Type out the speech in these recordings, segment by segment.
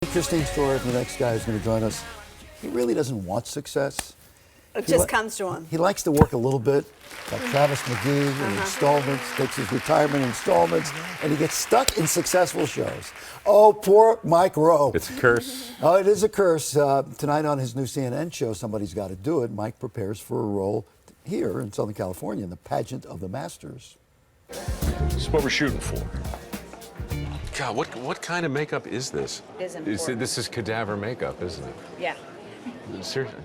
Interesting story from the next guy who's going to join us. He really doesn't want success. It just comes to him. He likes to work a little bit, like Travis McGee in installments, takes his retirement in installments, and he gets stuck in successful shows. Oh, poor Mike Rowe. It's a curse. Oh, it is a curse. Tonight on his new CNN show, Somebody's Got to Do It, Mike prepares for a role here in Southern California in the Pageant of the Masters. This is what we're shooting for. God, what kind of makeup is this? It is important. This is cadaver makeup, isn't it? Yeah. Seriously?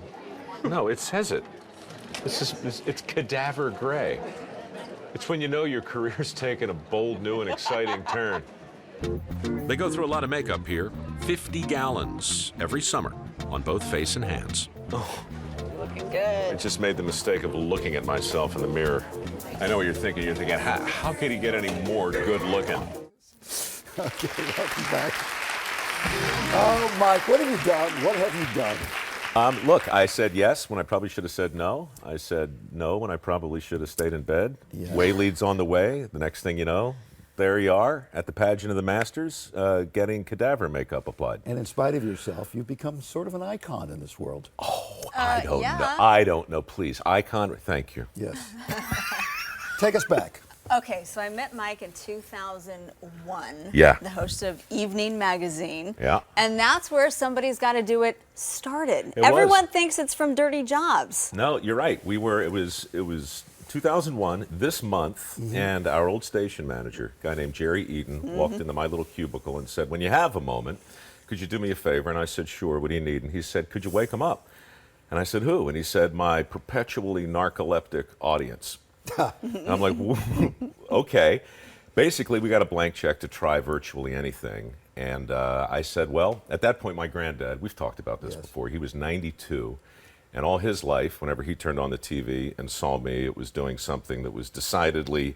No, it says it. It's cadaver gray. It's when you know your career's taken a bold, new, and exciting turn. They go through a lot of makeup here. 50 gallons every summer on both face and hands. Oh. Looking good. I just made the mistake of looking at myself in the mirror. I know what you're thinking. You're thinking, how could he get any more good looking? Okay, welcome back. Oh, Mike, what have you done? What have you done? Look, I said yes when I probably should have said no. I said no when I probably should have stayed in bed. Yeah. Way leads on the way. The next thing you know, there you are at the Pageant of the Masters, getting cadaver makeup applied. And in spite of yourself, you've become sort of an icon in this world. Oh, I don't yeah. know. I don't know. Please, icon. Thank you. Yes. Take us back. Okay, so I met Mike in 2001. Yeah. The host of Evening Magazine. Yeah. And that's where Somebody's Got to Do It started. It Everyone was. thinks it's from Dirty Jobs. No, you're right. It was 2001 this month, and our old station manager, a guy named Jerry Eaton, walked into my little cubicle and said, "When you have a moment, could you do me a favor?" And I said, "Sure. What do you need?" And he said, "Could you wake him up?" And I said, "Who?" And he said, "My perpetually narcoleptic audience." And I'm like, okay. Basically, we got a blank check to try virtually anything. And I said, well, at that point, my granddad, we've talked about this before, he was 92. And all his life, whenever he turned on the TV and saw me, it was doing something that was decidedly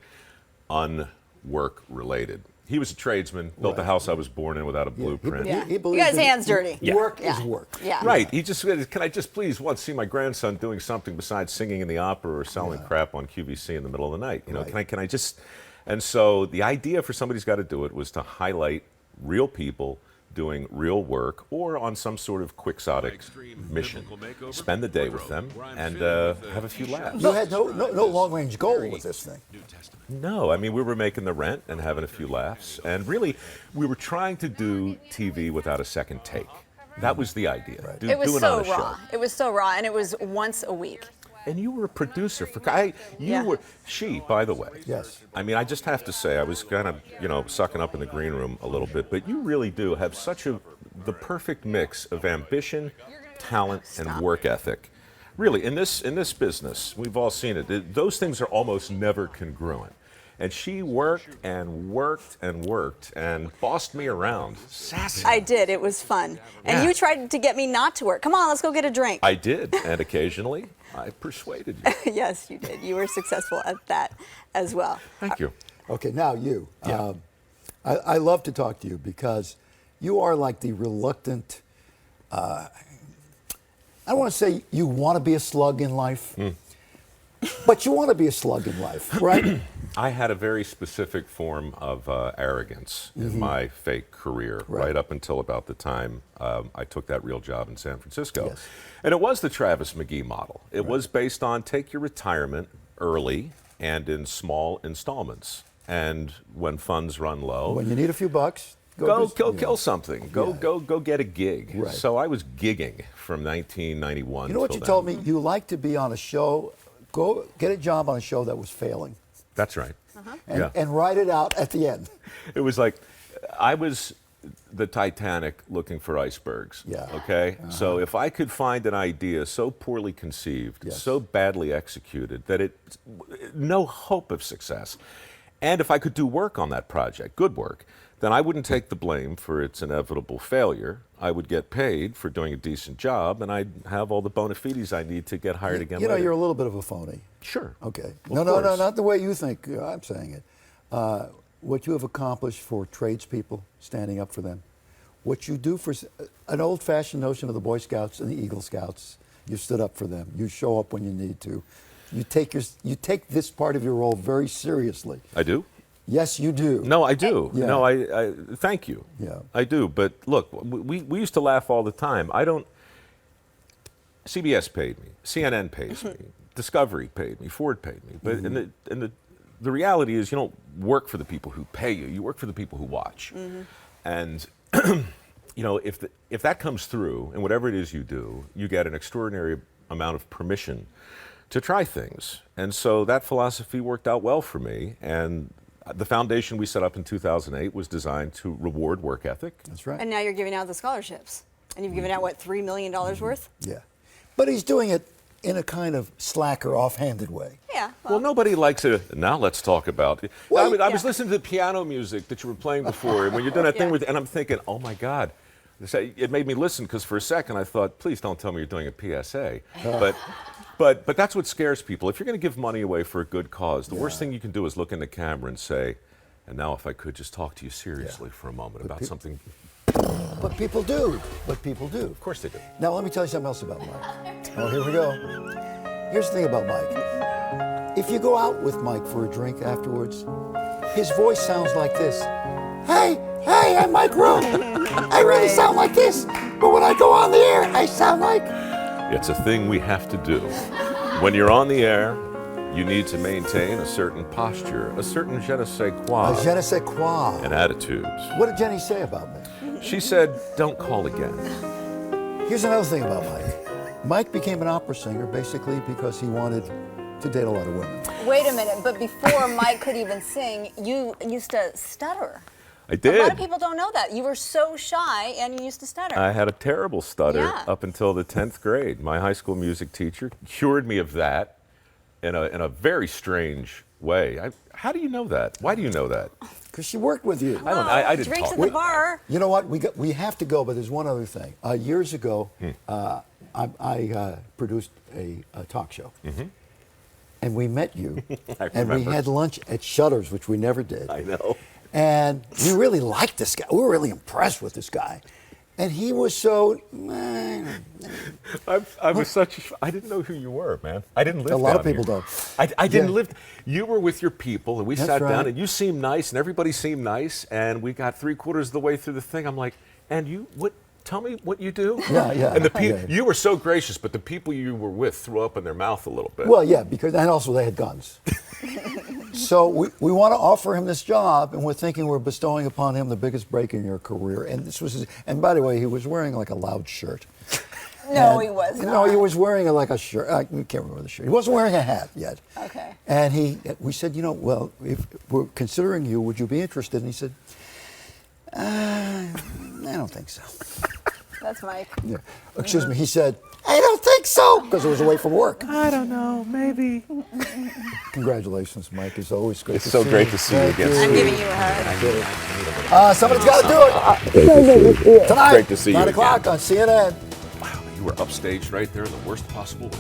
unwork related. He was a tradesman, built the house I was born in without a blueprint. He You got his hands dirty. Work is work. Yeah. Right. He just said, can I just please once see my grandson doing something besides singing in the opera or selling crap on QVC in the middle of the night? You know, can I just? And so the idea for Somebody's Got to Do It was to highlight real people doing real work or on some sort of quixotic mission. Spend the day with them and have a few laughs. You had no long-range goal with this thing. No, I mean, we were making the rent and having a few laughs. And really, we were trying to do TV without a second take. That was the idea. Right. It was Do so on a raw. show. It was so raw, and it was once a week. And you were a producer for she, by the way. Yes. I mean, I just have to say, I was kind of, sucking up in the green room a little bit, but you really do have the perfect mix of ambition, talent, and work ethic. Really, in this business, we've all seen it. Those things are almost never congruent. And she worked and worked and worked and bossed me around. Sassy. I did. It was fun. And you tried to get me not to work. Come on, let's go get a drink. I did, and occasionally I persuaded you. Yes, you did. You were successful at that as well. Thank you. Okay, now you. Yeah. I love to talk to you because you are like the reluctant, I don't want to say you want to be a slug in life, but you want to be a slug in life, right? I had a very specific form of arrogance in my fake career, right up until about the time I took that real job in San Francisco. Yes. And it was the Travis McGee model. It was based on take your retirement early and in small installments. And when funds run low, When you need a few bucks, go kill something. Go get a gig. Right. So I was gigging from 1991. You know what till you then. told me? You like to be on a show, go get a job on a show that was failing. That's right. And write it out at the end. It was like I was the Titanic looking for icebergs. Yeah. Okay? So if I could find an idea so poorly conceived, so badly executed that no hope of success, and if I could do work on that project, good work, then I wouldn't take the blame for its inevitable failure. I would get paid for doing a decent job, and I'd have all the bona fides I need to get hired again You know, later. you're a little bit of a phony. Sure. Okay. Of No, course. not the way you think. I'm saying it. What you have accomplished for tradespeople, standing up for them. What you do for an old-fashioned notion of the Boy Scouts and the Eagle Scouts. You stood up for them. You show up when you need to. You take this part of your role very seriously. I do. Yes, you do. No, I do. Yeah. No, I thank you. Yeah. I do. But look, we used to laugh all the time. CBS paid me, CNN pays me, Discovery paid me, Ford paid me. But the reality is, you don't work for the people who pay you. You work for the people who watch. And you know, if that comes through, and whatever it is you do, you get an extraordinary amount of permission to try things. And so that philosophy worked out well for me. And the foundation we set up in 2008 was designed to reward work ethic. That's right. And now you're giving out the scholarships. And you've given out, what, $3 million worth? Yeah. But he's doing it in a kind of slacker, offhanded way. Yeah. Well, nobody likes it. Now let's talk about it. Well, I was listening to the piano music that you were playing before, and when you're doing that thing with, and I'm thinking, oh my God. It made me listen, because for a second I thought, please don't tell me you're doing a PSA. But that's what scares people. If you're going to give money away for a good cause, the worst thing you can do is look in the camera and say, and now if I could just talk to you seriously for a moment about something. But people do. But people do. Of course they do. Now, let me tell you something else about Mike. Oh, here we go. Here's the thing about Mike. If you go out with Mike for a drink afterwards, his voice sounds like this. Hey, I'm Mike Rowe. I really sound like this. But when I go on the air, I sound like... It's a thing we have to do. When you're on the air, you need to maintain a certain posture, a certain je ne sais quoi, Je ne sais quoi. and attitudes. What did Jenny say about me? She said, don't call again. Here's another thing about Mike. Mike became an opera singer basically because he wanted to date a lot of women. Wait a minute, but before Mike could even sing, you used to stutter. I did. A lot of people don't know that. You were so shy and you used to stutter. I had a terrible stutter Yeah. up until the 10th grade. My high school music teacher cured me of that in a very strange way. How do you know that? Why do you know that? Because she worked with you. I didn't Drinks talk. at the bar. You know what? We have to go, but there's one other thing. Years ago, I produced a talk show. And we met you. I and we remember. had lunch at Shutters, which we never did. I know. And we really liked this guy. We were really impressed with this guy. And he was so... I was such. I didn't know who you were, man. I didn't live. A lot down of people here. don't. I didn't Yeah. live. You were with your people, and we That's sat right. down, and you seemed nice, and everybody seemed nice, and we got 3/4 of the way through the thing. I'm like, and you what? Tell me what you do. Yeah. And Yeah. you were so gracious, but the people you were with threw up in their mouth a little bit. Well, yeah, and also they had guns. So we want to offer him this job, and we're thinking we're bestowing upon him the biggest break in your career. And this was, and by the way, he was wearing like a loud shirt. No, he was No, not. he was wearing like a shirt. I can't remember the shirt. He wasn't wearing a hat yet. Okay. And we said, well, if we're considering you, would you be interested? And he said, I don't think so. That's Mike. Yeah. Excuse me. He said, I don't think so, because it was away from work. I don't know, maybe. Congratulations, Mike. It's always great It's to so see great you. to see you Thank again. I'm giving you a hug. Somebody's got to do it. Tonight, Great to see you 9 again. o'clock on CNN. Wow, you were upstaged right there in the worst possible way.